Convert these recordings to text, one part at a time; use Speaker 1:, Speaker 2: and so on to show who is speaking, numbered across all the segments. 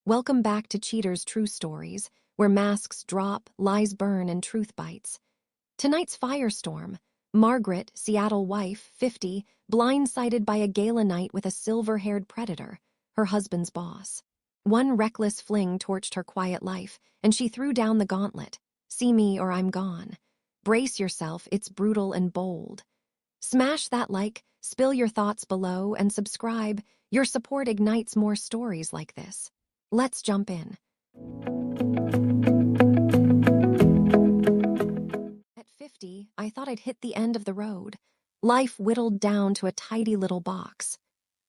Speaker 1: Welcome back to Cheater's True Stories, where masks drop, lies burn, and truth bites. Tonight's firestorm. Margaret, Seattle wife, 50, blindsided by a gala night with a silver-haired predator, her husband's boss. One reckless fling torched her quiet life, and she threw down the gauntlet. See me or I'm gone. Brace yourself, it's brutal and bold. Smash that like, spill your thoughts below, and subscribe. Your support ignites more stories like this. Let's jump in. At 50, I thought I'd hit the end of the road. Life whittled down to a tidy little box.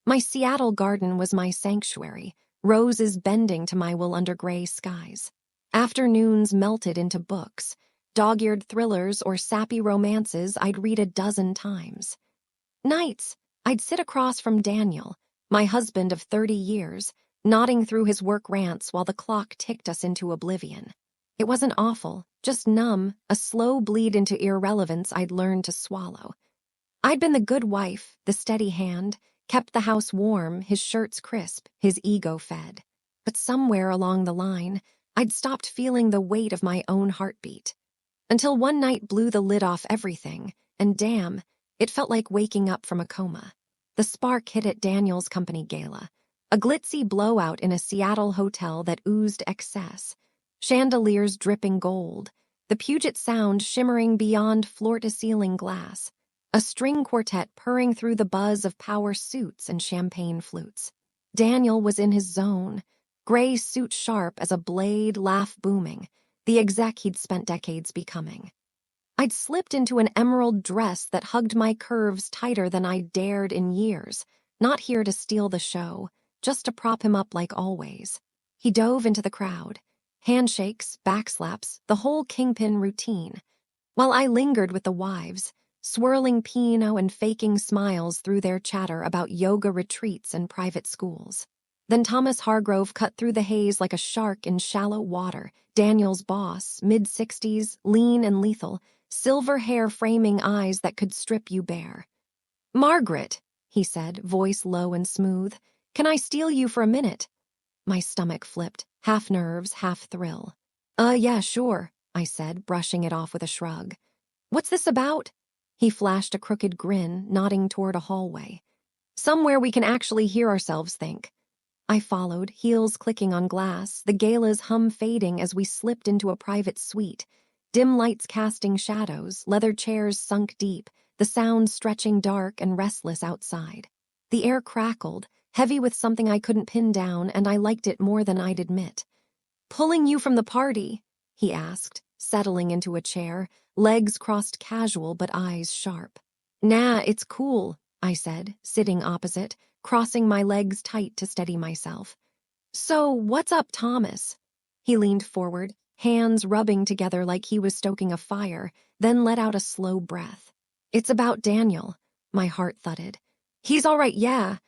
Speaker 1: My Seattle garden was my sanctuary, roses bending to my will under gray skies. Afternoons melted into books, dog-eared thrillers or sappy romances I'd read a dozen times. Nights, I'd sit across from Daniel, my husband of 30 years, nodding through his work rants while the clock ticked us into oblivion. It wasn't awful, just numb, a slow bleed into irrelevance I'd learned to swallow. I'd been the good wife, the steady hand, kept the house warm, his shirts crisp, his ego fed. But somewhere along the line, I'd stopped feeling the weight of my own heartbeat. Until one night blew the lid off everything, and damn, it felt like waking up from a coma. The spark hit at Daniel's company gala, a glitzy blowout in a Seattle hotel that oozed excess, chandeliers dripping gold, the Puget Sound shimmering beyond floor-to-ceiling glass, a string quartet purring through the buzz of power suits and champagne flutes. Daniel was in his zone, gray suit sharp as a blade, laugh booming, the exec he'd spent decades becoming. I'd slipped into an emerald dress that hugged my curves tighter than I'd dared in years, not here to steal the show, just to prop him up like always. He dove into the crowd. Handshakes, backslaps, the whole kingpin routine. While I lingered with the wives, swirling Pinot and faking smiles through their chatter about yoga retreats and private schools. Then Thomas Hargrove cut through the haze like a shark in shallow water, Daniel's boss, mid-60s, lean and lethal, silver hair framing eyes that could strip you bare. "Margaret," he said, voice low and smooth, "can I steal you for a minute?" My stomach flipped, half nerves, half thrill. Yeah, sure," I said, brushing it off with a shrug. "What's this about?" He flashed a crooked grin, nodding toward a hallway. "Somewhere we can actually hear ourselves think." I followed, heels clicking on glass, the gala's hum fading as we slipped into a private suite, dim lights casting shadows, leather chairs sunk deep, the sound stretching dark and restless outside. The air crackled, heavy with something I couldn't pin down, and I liked it more than I'd admit. "Pulling you from the party?" he asked, settling into a chair, legs crossed casual but eyes sharp. "Nah, it's cool," I said, sitting opposite, crossing my legs tight to steady myself. "So, what's up, Thomas?" He leaned forward, hands rubbing together like he was stoking a fire, then let out a slow breath. "It's about Daniel," my heart thudded. "He's all right, yeah."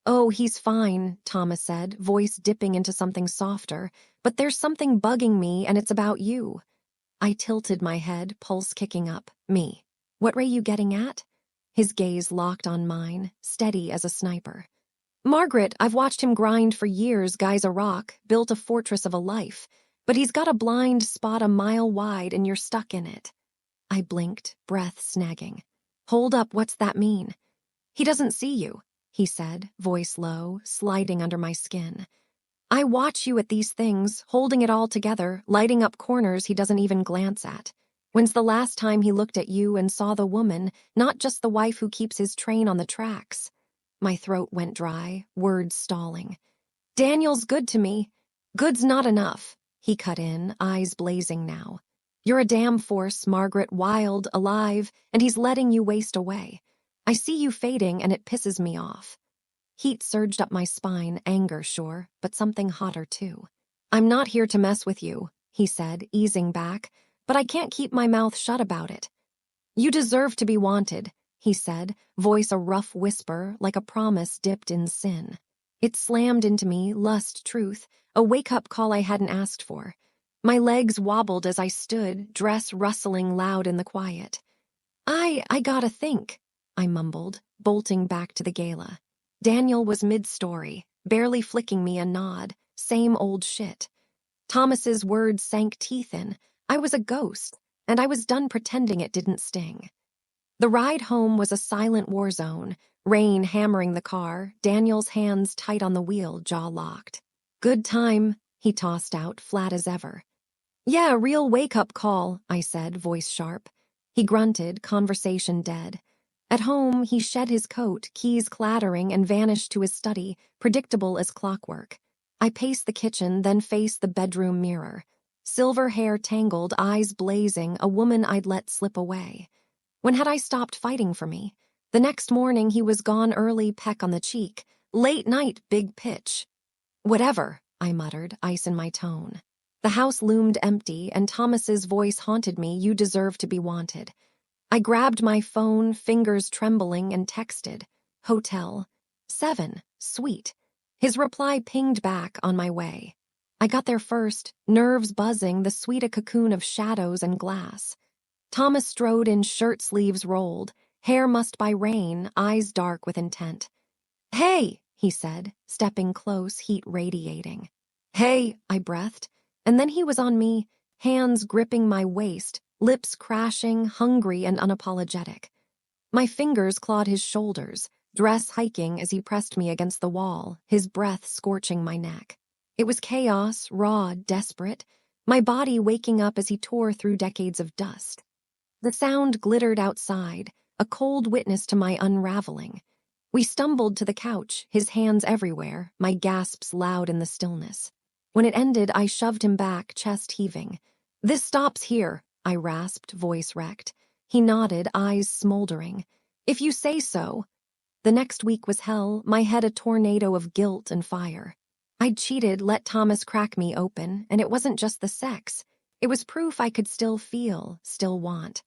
Speaker 1: "Oh, he's fine," Thomas said, voice dipping into something softer, "but there's something bugging me, and it's about you." I tilted my head, pulse kicking up. "Me? What were you getting at?" His gaze locked on mine, steady as a sniper. "Margaret, I've watched him grind for years, guy's a rock, built a fortress of a life, but he's got a blind spot a mile wide and you're stuck in it." I blinked, breath snagging. "Hold up, what's that mean?" "He doesn't see you," he said, voice low, sliding under my skin. "I watch you at these things, holding it all together, lighting up corners he doesn't even glance at. When's the last time he looked at you and saw the woman, not just the wife who keeps his train on the tracks?" My throat went dry, words stalling. "Daniel's good to me." "Good's not enough," he cut in, eyes blazing now. "You're a damn force, Margaret, wild, alive, and he's letting you waste away. I see you fading and it pisses me off." Heat surged up my spine, anger, sure, but something hotter too. "I'm not here to mess with you," he said, easing back, "but I can't keep my mouth shut about it." "You deserve to be wanted," he said, voice a rough whisper, like a promise dipped in sin. It slammed into me, lust, truth, a wake-up call I hadn't asked for. My legs wobbled as I stood, dress rustling loud in the quiet. I gotta think," I mumbled, bolting back to the gala. Daniel was mid-story, barely flicking me a nod, Same old shit. Thomas's words sank teeth in. I was a ghost, and I was done pretending it didn't sting. The ride home was a silent war zone, rain hammering the car, Daniel's hands tight on the wheel, jaw locked. Good time, he tossed out, flat as ever. Yeah, real wake-up call, I said, voice sharp. He grunted, conversation dead. At home, he shed his coat, keys clattering, and vanished to his study, predictable as clockwork. I paced the kitchen, then faced the bedroom mirror. Silver hair tangled, eyes blazing, a woman I'd let slip away. When had I stopped fighting for me? The next morning, he was gone early, peck on the cheek. Late night, big pitch. Whatever, I muttered, ice in my tone. The house loomed empty, and Thomas's voice haunted me, you deserve to be wanted. I grabbed my phone, fingers trembling, and texted. Hotel. 7. Suite. His reply pinged back on my way. I got there first, nerves buzzing, the suite a cocoon of shadows and glass. Thomas strode in, shirt sleeves rolled, hair mussed by rain, eyes dark with intent. Hey, he said, stepping close, heat radiating. Hey, I breathed, and then he was on me, hands gripping my waist, lips crashing, hungry and unapologetic. My fingers clawed his shoulders, dress hiking as he pressed me against the wall, his breath scorching my neck. It was chaos, raw, desperate, my body waking up as he tore through decades of dust. The sound glittered outside, a cold witness to my unraveling. We stumbled to the couch, his hands everywhere, my gasps loud in the stillness. When it ended, I shoved him back, chest heaving. This stops here, I rasped, voice wrecked. He nodded, eyes smoldering. If you say so. The next week was hell, my head a tornado of guilt and fire. I'd cheated, let Thomas crack me open, and it wasn't just the sex. It was proof I could still feel, still want.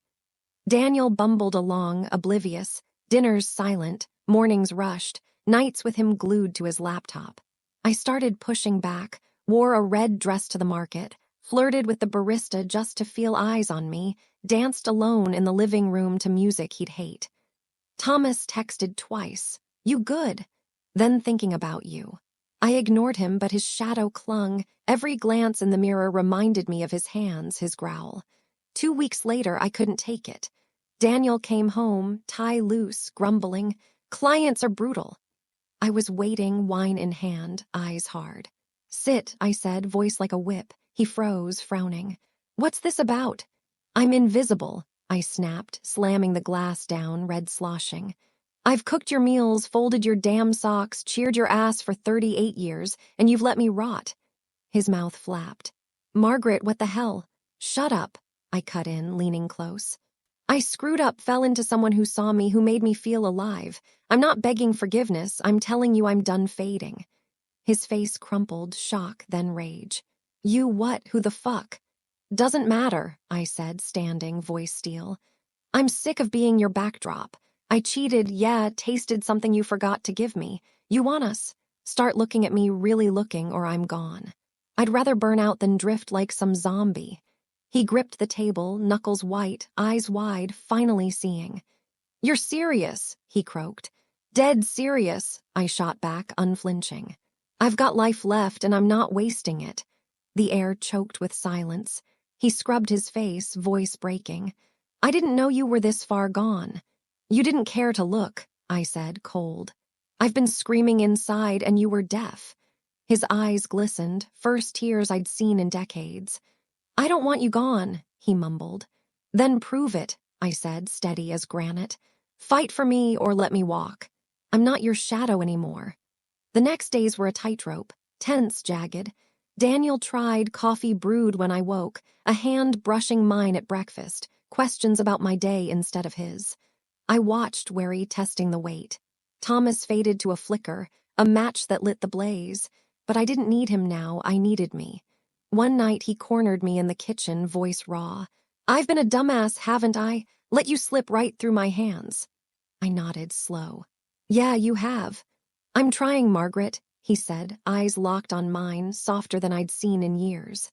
Speaker 1: Daniel bumbled along, oblivious, dinners silent, mornings rushed, nights with him glued to his laptop. I started pushing back, wore a red dress to the market, flirted with the barista just to feel eyes on me, danced alone in the living room to music he'd hate. Thomas texted twice, "You good?" Then thinking about you. I ignored him, but his shadow clung. Every glance in the mirror reminded me of his hands, his growl. 2 weeks later, I couldn't take it. Daniel came home, tie loose, grumbling. Clients are brutal. I was waiting, wine in hand, eyes hard. Sit, I said, voice like a whip. He froze, frowning. What's this about? I'm invisible, I snapped, slamming the glass down, red sloshing. I've cooked your meals, folded your damn socks, cheered your ass for 38 years, and you've let me rot. His mouth flapped. Margaret, what the hell? Shut up, I cut in, leaning close. I screwed up, fell into someone who saw me, who made me feel alive. I'm not begging forgiveness, I'm telling you I'm done fading. His face crumpled, shock, then rage. You what? Who the fuck? Doesn't matter, I said, standing, voice steel. I'm sick of being your backdrop. I cheated, yeah, tasted something you forgot to give me. You want us? Start looking at me, really looking, or I'm gone. I'd rather burn out than drift like some zombie. He gripped the table, knuckles white, eyes wide, finally seeing. You're serious, he croaked. Dead serious, I shot back, unflinching. I've got life left and I'm not wasting it. The air choked with silence. He scrubbed his face, voice breaking. I didn't know you were this far gone. You didn't care to look, I said, cold. I've been screaming inside and you were deaf. His eyes glistened, first tears I'd seen in decades. I don't want you gone, he mumbled. Then prove it, I said, steady as granite. Fight for me or let me walk. I'm not your shadow anymore. The next days were a tightrope, tense, jagged. Daniel tried, coffee brewed when I woke, a hand brushing mine at breakfast, questions about my day instead of his. I watched, wary, testing the weight. Thomas faded to a flicker, a match that lit the blaze. But I didn't need him now, I needed me. One night he cornered me in the kitchen, voice raw. I've been a dumbass, haven't I? Let you slip right through my hands. I nodded, slow. Yeah, you have. I'm trying, Margaret, he said, eyes locked on mine, softer than I'd seen in years.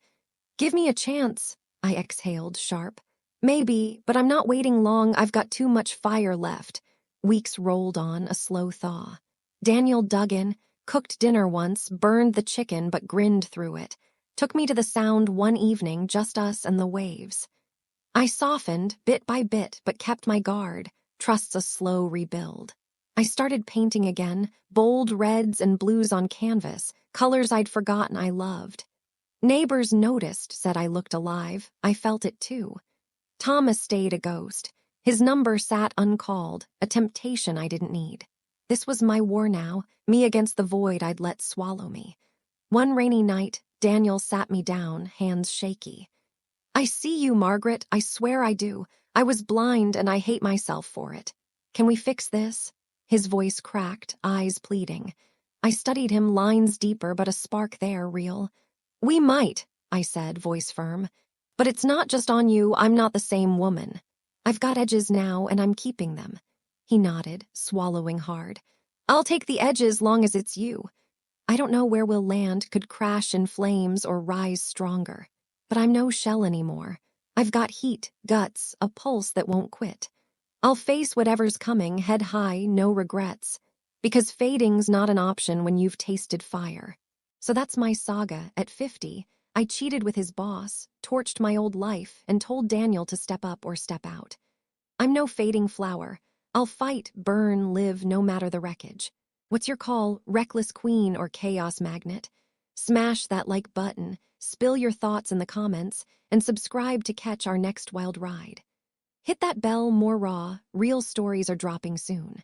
Speaker 1: Give me a chance, I exhaled, sharp. Maybe, but I'm not waiting long, I've got too much fire left. Weeks rolled on, a slow thaw. Daniel dug in, Cooked dinner once, burned the chicken but grinned through it. Took me to the Sound one evening, just us and the waves. I softened, bit by bit, but kept my guard. Trust's a slow rebuild. I started painting again, bold reds and blues on canvas, colors I'd forgotten I loved. Neighbors noticed, said I looked alive. I felt it too. Thomas stayed a ghost. His number sat uncalled, a temptation I didn't need. This was my war now, me against the void I'd let swallow me. One rainy night, Daniel sat me down, hands shaky. I see you, Margaret, I swear I do. I was blind and I hate myself for it. Can we fix this? His voice cracked, eyes pleading. I studied him, lines deeper, but a spark there, real. We might, I said, voice firm. But it's not just on you, I'm not the same woman. I've got edges now, and I'm keeping them. He nodded, swallowing hard. I'll take the edges long as it's you. I don't know where we'll land, could crash in flames or rise stronger. But I'm no shell anymore. I've got heat, guts, a pulse that won't quit. I'll face whatever's coming, head high, no regrets. Because fading's not an option when you've tasted fire. So that's my saga. At 50, I cheated with his boss, torched my old life, and told Daniel to step up or step out. I'm no fading flower. I'll fight, burn, live, no matter the wreckage. What's your call, reckless queen or chaos magnet? Smash that like button, spill your thoughts in the comments, and subscribe to catch our next wild ride. Hit that bell, more raw, real stories are dropping soon.